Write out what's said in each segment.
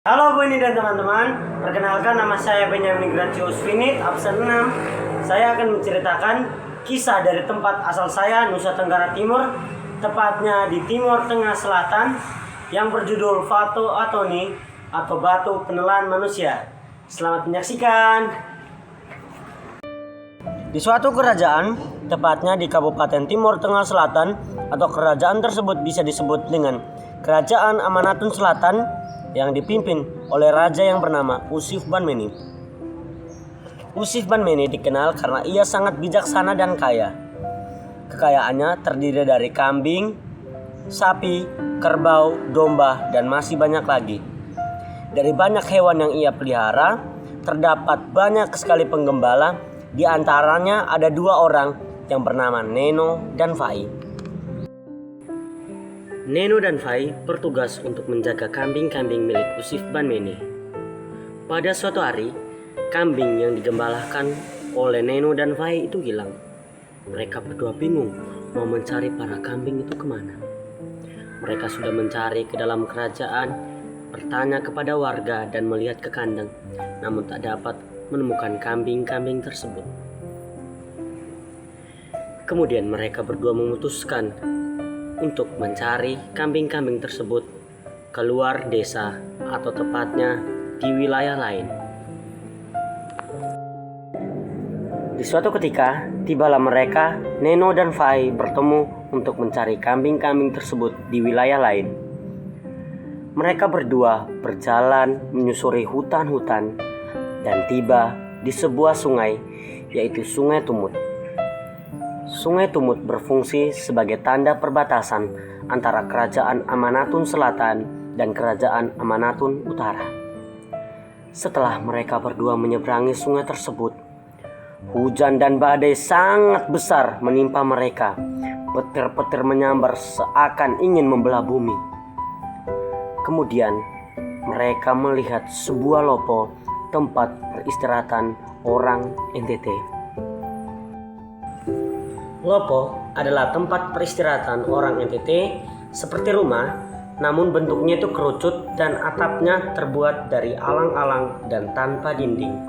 Halo Bu Ini dan teman-teman, perkenalkan nama saya Benyamin Gratius Finit, absen 6. Saya akan menceritakan kisah dari tempat asal saya, Nusa Tenggara Timur, tepatnya di Timur Tengah Selatan, yang berjudul Vato Atoni atau Batu Penelan Manusia. Selamat menyaksikan. Di suatu kerajaan, tepatnya di Kabupaten Timur Tengah Selatan, atau kerajaan tersebut bisa disebut dengan Kerajaan Amanatun Selatan, yang dipimpin oleh raja yang bernama Usif Banmeni. Usif Banmeni dikenal karena ia sangat bijaksana dan kaya. Kekayaannya terdiri dari kambing, sapi, kerbau, domba, dan masih banyak lagi. Dari banyak hewan yang ia pelihara, terdapat banyak sekali penggembala. Di antaranya ada 2 orang yang bernama Neno dan Fai. Neno dan Fai bertugas untuk menjaga kambing-kambing milik Usif Banmeni. Pada suatu hari, kambing yang digembalakan oleh Neno dan Fai itu hilang. Mereka berdua bingung mau mencari para kambing itu kemana. Mereka sudah mencari ke dalam kerajaan, bertanya kepada warga dan melihat ke kandang, namun tak dapat menemukan kambing-kambing tersebut. Kemudian mereka berdua memutuskan untuk mencari kambing-kambing tersebut keluar desa atau tepatnya di wilayah lain. Di suatu ketika, tibalah mereka, Neno dan Fai, bertemu untuk mencari kambing-kambing tersebut di wilayah lain. Mereka berdua berjalan menyusuri hutan-hutan dan tiba di sebuah sungai, yaitu Sungai Tumut. Sungai Tumut berfungsi sebagai tanda perbatasan antara Kerajaan Amanatun Selatan dan Kerajaan Amanatun Utara. Setelah mereka berdua menyeberangi sungai tersebut, hujan dan badai sangat besar menimpa mereka. Petir-petir menyambar seakan ingin membelah bumi. Kemudian mereka melihat sebuah lopo, tempat peristirahatan orang NTT. Lopo adalah tempat peristirahatan orang NTT seperti rumah, namun bentuknya itu kerucut dan atapnya terbuat dari alang-alang dan tanpa dinding.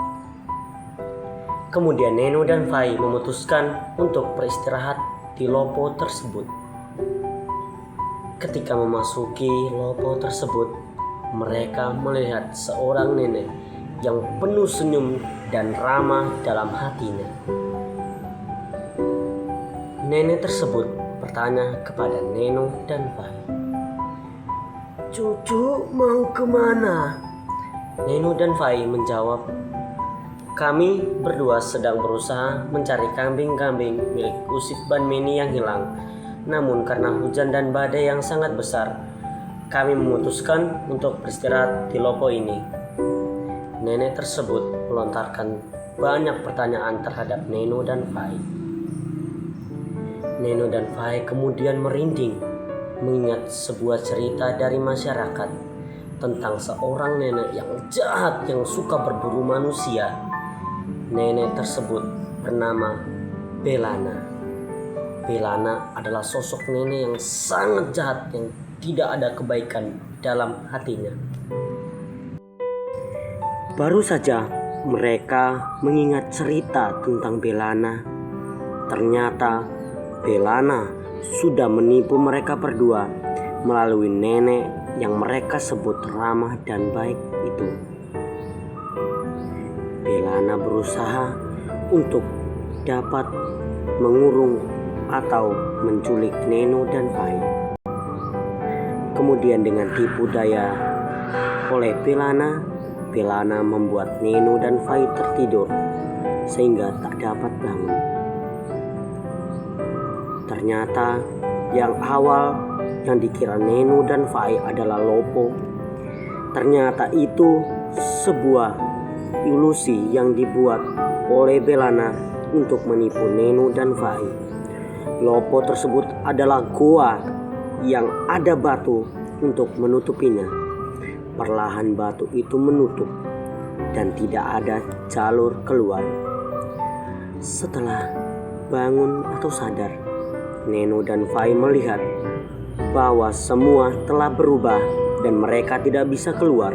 Kemudian Neno dan Fai memutuskan untuk beristirahat di lopo tersebut. Ketika memasuki lopo tersebut, mereka melihat seorang nenek yang penuh senyum dan ramah dalam hatinya. Nenek tersebut bertanya kepada Neno dan Fai, "Cucu mau kemana?" Neno dan Fai menjawab, "Kami berdua sedang berusaha mencari kambing-kambing milik Usif Banmeni yang hilang. Namun karena hujan dan badai yang sangat besar, kami memutuskan untuk beristirahat di lopo ini." Nenek tersebut melontarkan banyak pertanyaan terhadap Neno dan Fai. Neno dan Fai kemudian merinding mengingat sebuah cerita dari masyarakat tentang seorang nenek yang jahat yang suka berburu manusia. Nenek tersebut bernama Belana. Belana adalah sosok nenek yang sangat jahat yang tidak ada kebaikan dalam hatinya. Baru saja mereka mengingat cerita tentang Belana. Ternyata Belana sudah menipu mereka berdua melalui nenek yang mereka sebut ramah dan baik itu. Belana berusaha untuk dapat mengurung atau menculik Neno dan Fai. Kemudian dengan tipu daya oleh Belana membuat Neno dan Fai tertidur sehingga tak dapat bangun. Ternyata yang awal yang dikira Neno dan Fai adalah lopo. Ternyata itu sebuah ilusi yang dibuat oleh Belana untuk menipu Neno dan Fai. Lopo tersebut adalah goa yang ada batu untuk menutupinya. Perlahan batu itu menutup dan tidak ada jalur keluar. Setelah bangun atau sadar, Neno dan Fai melihat bahwa semua telah berubah dan mereka tidak bisa keluar.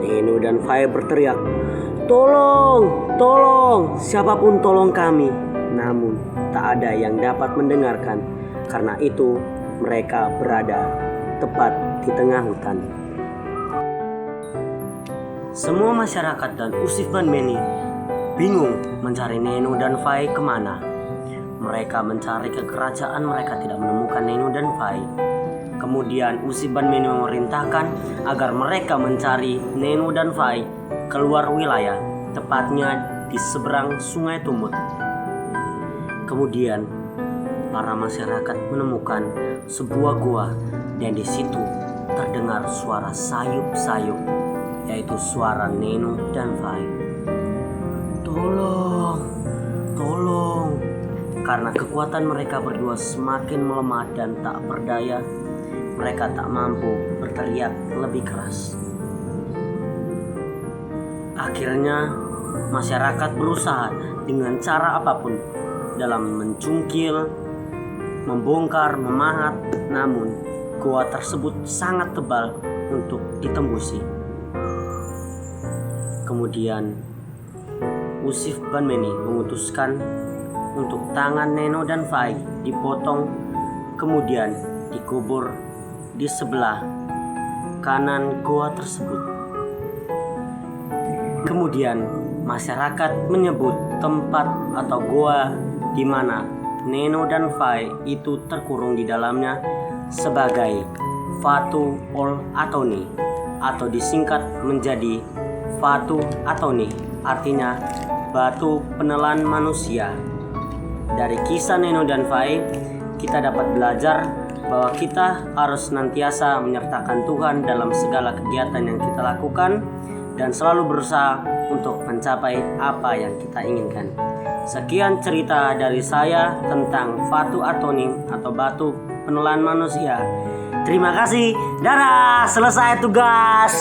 Neno dan Fai berteriak, "Tolong, tolong, siapapun tolong kami." Namun tak ada yang dapat mendengarkan. Karena itu mereka berada tepat di tengah hutan. Semua masyarakat dan Usif Ban Meni bingung mencari Neno dan Fai kemana. Mereka mencari ke kerajaan, mereka tidak menemukan Neno dan Fai. Kemudian Usif Ban Meni memerintahkan agar mereka mencari Neno dan Fai keluar wilayah, tepatnya di seberang Sungai Tumut. Kemudian para masyarakat menemukan sebuah gua dan di situ terdengar suara sayup-sayup, yaitu suara Neno dan Fai. "Tolong, tolong." Karena kekuatan mereka berdua semakin melemah dan tak berdaya, mereka tak mampu berteriak lebih keras. Akhirnya masyarakat berusaha dengan cara apapun dalam mencungkil, membongkar, memahat, namun gua tersebut sangat tebal untuk ditembusi. Kemudian Usif Ban Meni memutuskan untuk tangan Neno dan Fai dipotong, kemudian dikubur di sebelah kanan gua tersebut. Kemudian masyarakat menyebut tempat atau gua di mana Neno dan Fai itu terkurung di dalamnya sebagai Fatu Ol Atoni, atau disingkat menjadi Fatu Atoni, artinya batu penelan manusia. Dari kisah Neno dan Fai, kita dapat belajar bahwa kita harus senantiasa menyertakan Tuhan dalam segala kegiatan yang kita lakukan dan selalu berusaha untuk mencapai apa yang kita inginkan. Sekian cerita dari saya tentang Fatu Atoni atau batu penelan manusia. Terima kasih. Dadah, selesai tugas.